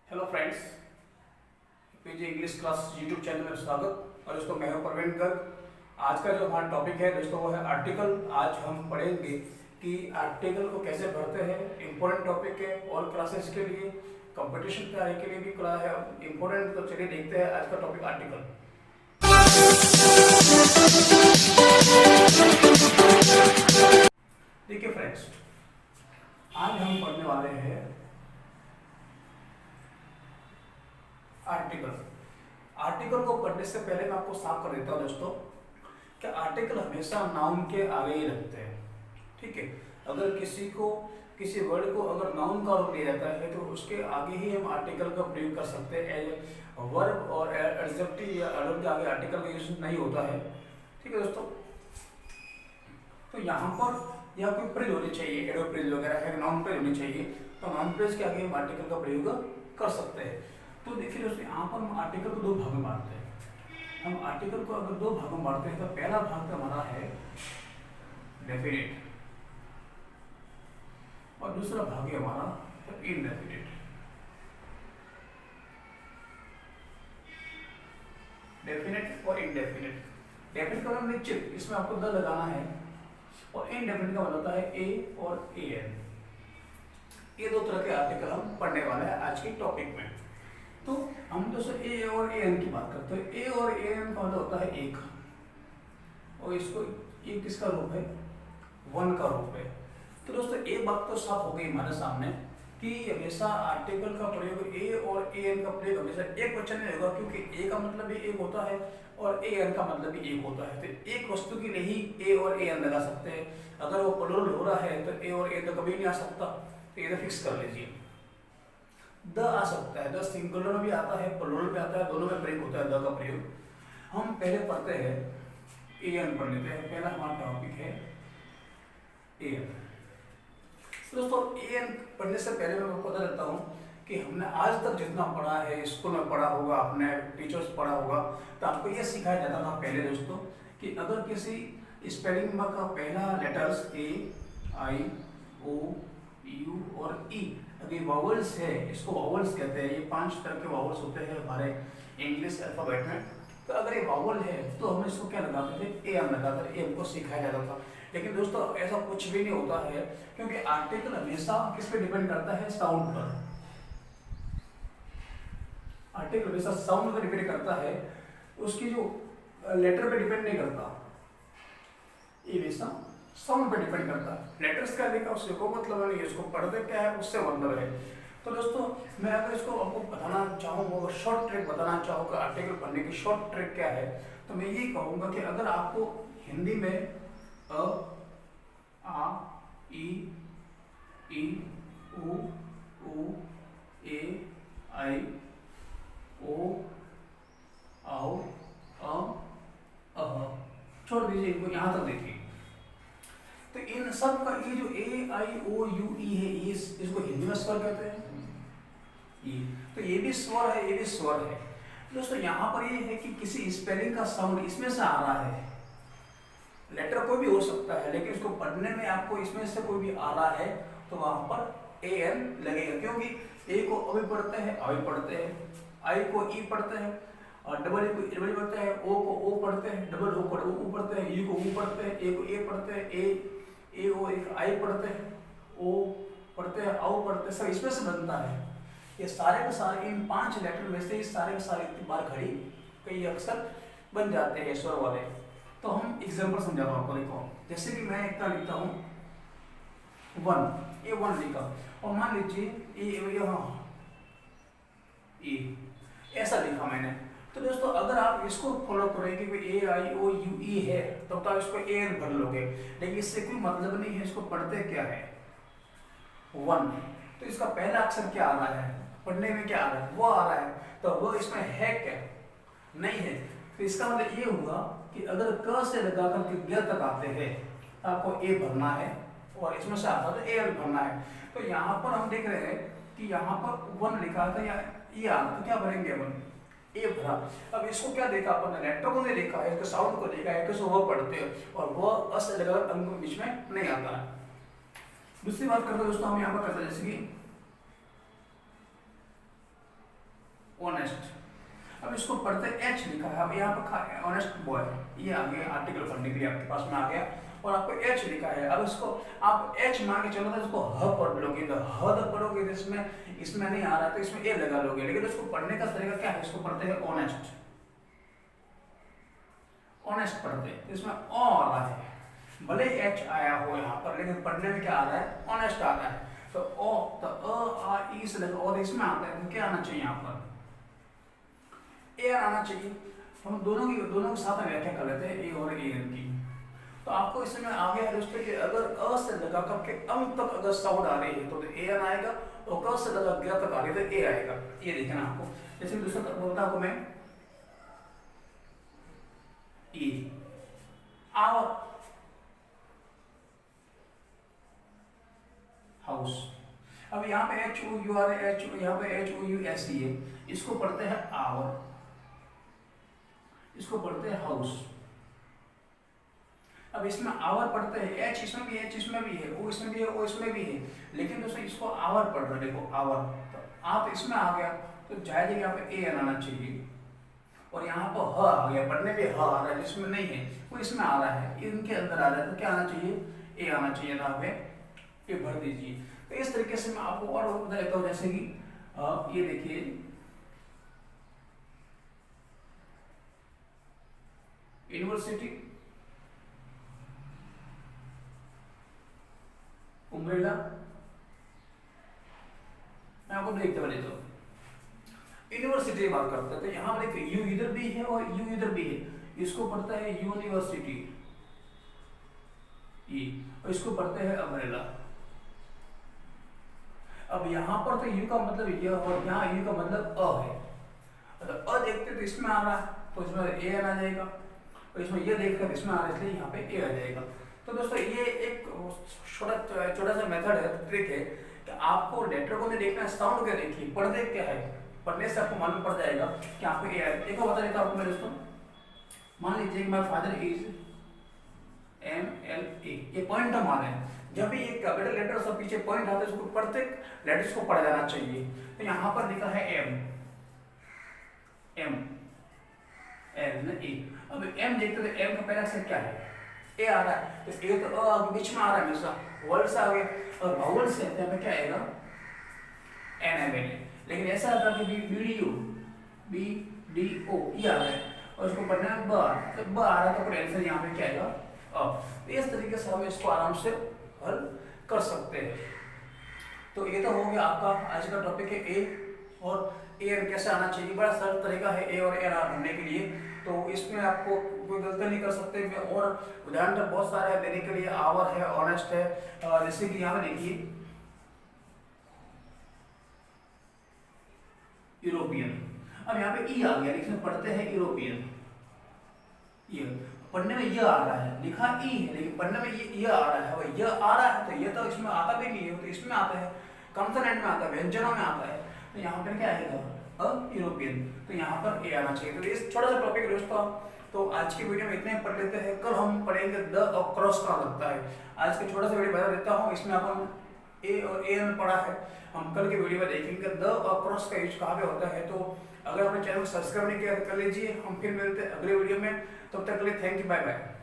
Hello friends, PG English class YouTube channel में स्वागत। और दोस्तों मैं हूं प्रवीण गर्ग। आज का जो हमारा टॉपिक है दोस्तों वो है आर्टिकल। आज हम पढ़ेंगे कि आर्टिकल को कैसे भरते हैं। इम्पोर्टेंट टॉपिक है और क्लासेस के लिए, कंपटीशन तैयारी के लिए भी थोड़ा है इम्पोर्टेंट। तो चलिए देखते हैं आज का टॉपिक आर्टिकल। देखिए फ्रेंड्स, आज हम पढ़ने वाले हैं आर्टिकल। आर्टिकल को पढ़ने से पहले मैं आपको साफ कर देता हूँ दोस्तों कि आर्टिकल हमेशा नाउन के आगे ही लगते हैं। ठीक है, अगर किसी वर्ड को अगर नाउन का रूप लिया जाता है तो उसके आगे ही हम आर्टिकल का प्रयोग कर सकते हैं। एज वर्ब और एडजेक्टिव या एडवर्ब के आगे आर्टिकल का यूज नहीं होता है। ठीक है दोस्तों, तो यहाँ पर यह कोई फ्रेज होनी चाहिए, एडवर्ब फ्रेज वगैरह है, नाउन फ्रेज होनी चाहिए। तो नाउन फ्रेज के आगे हम आर्टिकल का प्रयोग कर सकते हैं। तो देखिए दोस्तों, यहाँ पर हम आर्टिकल को दो भाग में बांटते हैं। हम आर्टिकल को अगर दो भागों में बांटते हैं तो पहला भाग हमारा है डेफिनेट और दूसरा भाग है हमारा इनडेफिनेट। डेफिनेट और इनडेफिनेट। डेफिनेट का मतलब निश्चित, इसमें आपको द लगाना है, और इनडेफिनेट का मतलब होता है ए और ए एन। ये दो तरह के आर्टिकल हम पढ़ने वाले हैं आज के टॉपिक में। तो हम दोस्तों ए और ए एन की बात करते हैं। ए और ए एन का मतलब होता है एक, और इसको ये किसका रूप है? वन का रूप है। तो दोस्तों एक बात तो साफ हो गई हमारे सामने कि हमेशा आर्टिकल का प्रयोग ए और ए एन का प्रयोग हमेशा एक वचन में होगा, क्योंकि ए का मतलब भी एक होता है और ए एन का मतलब भी एक होता है। तो एक वस्तु के लिए ही ए और ए एन लगा सकते हैं। अगर वो प्लूरल हो रहा है तो ए और ए तो कभी नहीं आ सकता। तो ये तो फिक्स कर लीजिए। द आ सकता है, द सिंगुलर में भी आता है, प्लूरल में आता है, दोनों में प्रयोग होता है द का प्रयोग। हम पहले पढ़ते हैं ए एन पढ़ लेते हैं। पहला हमारा टॉपिक है ए एन। दोस्तों ए एन पढ़ने से पहले मैं आपको बता देता हूँ कि हमने आज तक जितना पढ़ा है, स्कूल में पढ़ा होगा, आपने टीचर्स पढ़ा होगा, तो आपको यह सिखाया जाता था पहले दोस्तों कि अगर किसी स्पेलिंग का पहला letters A, I, O, you और ई अगर वावल्स है, इसको वावल्स कहते हैं। ये 5 तरह के वावल्स होते हैं हमारे इंग्लिश अल्फाबेट में। तो अगर ये वावल है तो हम इसको क्या लगाते थे? ए एम लगाकर ए हमको सिखाया जाता था। लेकिन दोस्तों ऐसा कुछ भी नहीं होता है, क्योंकि आर्टिकल हमेशा किस पे डिपेंड करता है? साउंड पर। आर्टिकल हमेशा साउंड पर डिपेंड करता है, उसकी जो लेटर पे डिपेंड नहीं करता। ये हमेशा साउंड पे डिपेंड करता है। लेटर्स क्या लिखा उससे कोई मतलब नहीं है, इसको पढ़ते क्या है उससे मतलब है। तो दोस्तों मैं अगर इसको आपको बताना चाहूँ, शॉर्ट ट्रिक बताना चाहूँ कि आर्टिकल पढ़ने की शॉर्ट ट्रिक क्या है, तो मैं ये कहूँगा कि अगर आपको हिंदी में अ, आ, ई, उ, ए, आई, ओ, औ, अ, छोड़ दीजिए इनको, यहाँ तक देखिए। तो इन सब का ये जो ए, आई, ओ, यू, ई है, ये इसको हिंदी में स्वर कहते हैं। ये तो ये भी स्वर है, ये भी स्वर है। दोस्तों यहाँ पर ये है कि किसी स्पेलिंग का साउंड इसमें से आ रहा है। लेटर कोई भी हो सकता है, लेकिन इसको पढ़ने में आपको इसमें से कोई भी आ रहा है तो वहां पर ए एन लगेगा, क्योंकि ए को अभी पढ़ते हैं, अभी पढ़ते हैं, आई को ई पढ़ते हैं, और डबल ए को डबल पढ़ते हैं, ओ को ओ पढ़ते हैं, डबल ओ को ओ पढ़ते हैं, यू को ऊ पढ़ते हैं, ए को ए पढ़ते हैं, ए ओ एक आई पढ़ते हैं, ओ पढ़ते हैं, औ पढ़ते हैं, सब इसमें से बनता है। ये सारे के सारे इन 5 लेटर में से सारे के सारे इतनी बार खड़ी कई अक्सर बन जाते हैं स्वर वाले। तो हम एग्जाम्पल समझाता हूँ आपको। देखो जैसे कि मैं इतना लिखता हूँ 1, ये 1 लिखा, और मान लीजिए ये ऐसा लिखा मैंने। तो दोस्तों अगर आप इसको फॉलो करेंगे कि ए, आई, ओ, यू, ई है, तब तो आप इसको ए एन भर लोगे, लेकिन इससे कोई मतलब नहीं है। इसको पढ़ते क्या है? 1। तो इसका पहला अक्षर क्या आ रहा है? पढ़ने में क्या आ रहा है? वो आ रहा है, तो वो इसमें है क्या? नहीं है। तो इसका मतलब ये हुआ कि अगर क से लगाकर के ग तक आते हैं तो आपको ए भरना है, और इसमें से आता है तो ए एल भरना है। तो यहाँ पर हम देख रहे हैं कि यहाँ पर 1 लिखा था या ये आ रहा, तो क्या भरेंगे अपन? ए भरा। अब इसको क्या देखा अपन ने? लेटर को नहीं देखा है, इसके साउंड को देखा है, किसको वो पढ़ते हैं, और वो अ से लगाकर अंक बीच में नहीं आता है। दूसरी बात करते दोस्तों हम यहाँ पर करते जैसे कि ऑनेस्ट। अब इसको पढ़ते एच लिखा है, अब यहाँ पर ऑनेस्ट बॉय, ये आ गया आर्टिकल पढ़ने के लिए आपके पास में आ गया, और आपको एच लिखा है। अब इसको आप एच मान के चलो तो इसको ह पढ़ लोगे, तो ह तक पढ़ोगे तो इसमें नहीं आ रहा तो इसमें ए लगा लोगे, लेकिन इसको पढ़ने का तरीका क्या है, इसको पढ़ते हैं ऑनेस्ट, ऑनेस्ट पढ़ते हैं, इसमें ओ आ रहा है, भले एच आया हो यहाँ पर, लेकिन पढ़ने में क्या आ रहा है, ऑनेस्ट आ रहा है। तो ओ तो अ आ ई से लगा और इसमें आता है तो क्या आना चाहिए, यहाँ पर ए आना चाहिए। हम दोनों के साथ में व्याख्या कर लेते हैं ए और ए की। तो आपको इसमें आ गया दोस्तों कि अगर अ से लगा करके अम तक अगर साउंड आ रही है तो ए एन आएगा, और क से लगा ग तक आ रही है तो ए आएगा। ये देखना आपको, जैसे दूसरा बोलता हूं मैं ई आवर हाउस। अब यहाँ पे H O U R H, यहाँ पे H O U S E है, इसको पढ़ते हैं आवर, इसको पढ़ते हैं हाउस। अब इसमें आवर पढ़ते हैं, एच इसमें भी है, एच इसमें भी है, ओ इसमें भी है, ओ इसमें भी है, लेकिन दोस्तों इसको आवर पढ़ रहे, देखो आवर, तो आप इसमें आ गया तो जायज यहाँ पे ए आना चाहिए, और यहाँ पर ह आ गया, पढ़ने पे ह आ रहा है, जिसमें नहीं है वो इसमें आ रहा है, इनके अंदर आ रहा है, तो क्या आना चाहिए, ए आना चाहिए, यहाँ पे ए भर दीजिए। तो इस तरीके से मैं आपको और बता देता हूँ, जैसे कि ये देखिए यूनिवर्सिटी, उम्ब्रेला, मैं आपको लिखते हुए देता हूँ। यूनिवर्सिटी की बात करते हैं तो यहाँ पर देखिए यू इधर भी है और यू इधर भी है, इसको पढ़ता है यूनिवर्सिटी ई, और इसको पढ़ते हैं अम्ब्रेला। अब यहाँ पर तो यू का मतलब यह और यहाँ यू का मतलब अ है, मतलब अ देखते तो इसमें आ रहा है तो इसमें ए आ जाएगा, और इसमें ये देखकर इसमें आ रहा है इसलिए यहाँ पे ए आ जाएगा। तो दोस्तों ये एक छोटा सा मेथड है, ट्रिक है कि आपको लेटर को नहीं देखना, साउंड क्या देखिए, पढ़ते क्या है, पढ़ने से आपको मालूम पड़ जाएगा कि आपको ए है। देखो बता देता हूँ आपको मेरे दोस्तों, मान लीजिए कि माय फादर इज MLA, ये पॉइंट हम आ रहे हैं, जब भी एक कैपिटल लेटर सब पीछे पॉइंट आता है उसको प्रत्येक लेटर्स को पढ़ जाना चाहिए। तो यहाँ पर लिखा है M L E, अब M देखते तो M का पहला अक्षर क्या है, ए आ रहा है, तो ए तो अ बीच में आ रहा है हमेशा, वर्ड से आ गया, और वावल से यहाँ पे क्या आएगा, एन है मैंने, लेकिन ऐसा आता है कि बी डी ओ ये आ रहा है, और इसको पढ़ना है ब, तो ब आ रहा है तो फिर आंसर यहाँ पे क्या आएगा अ। तो इस तरीके से हम इसको आराम से हल कर सकते हैं। तो ये तो हो गया आपका आज का टॉपिक है ए और एयर कैसे आना चाहिए, बड़ा सरल तरीका है ए और एयर ढूंढने के लिए। तो इसमें आपको कोई गलती नहीं कर सकते, और उदाहरण तो बहुत सारे हैं देने के लिए, आवर है, ऑनेस्ट है, जैसे कि यहाँ देखिए यूरोपियन। अब यहाँ पे ई आ गया, इसमें पढ़ते हैं यूरोपियन, ये पढ़ने में ये आ रहा है, लिखा ई है लेकिन पढ़ने में ये आ रहा है, ये आ रहा है तो ये तो इसमें आता भी नहीं है, तो इसमें आता है, कंसोनेंट में आता है, व्यंजनों में आता है, तो यहाँ पर क्या आएगा अ यूरोपियन, तो यहाँ पर ए आना चाहिए। तो इस छोटा सा टॉपिक दोस्तों, तो आज की वीडियो में इतने ही पढ़ लेते हैं, कल हम पढ़ेंगे द और क्रॉस कहाँ लगता है। आज के छोटा सा वीडियो बता देता हूँ, इसमें अपन ए और ए में पढ़ा है, हम कल के वीडियो में देखेंगे द और क्रॉस का यूज कहाँ पे होता है। तो अगर अपने चैनल को सब्सक्राइब नहीं किया तो कर लीजिए, हम फिर मिलते हैं अगले वीडियो में, तब तक के लिए थैंक यू, बाय बाय।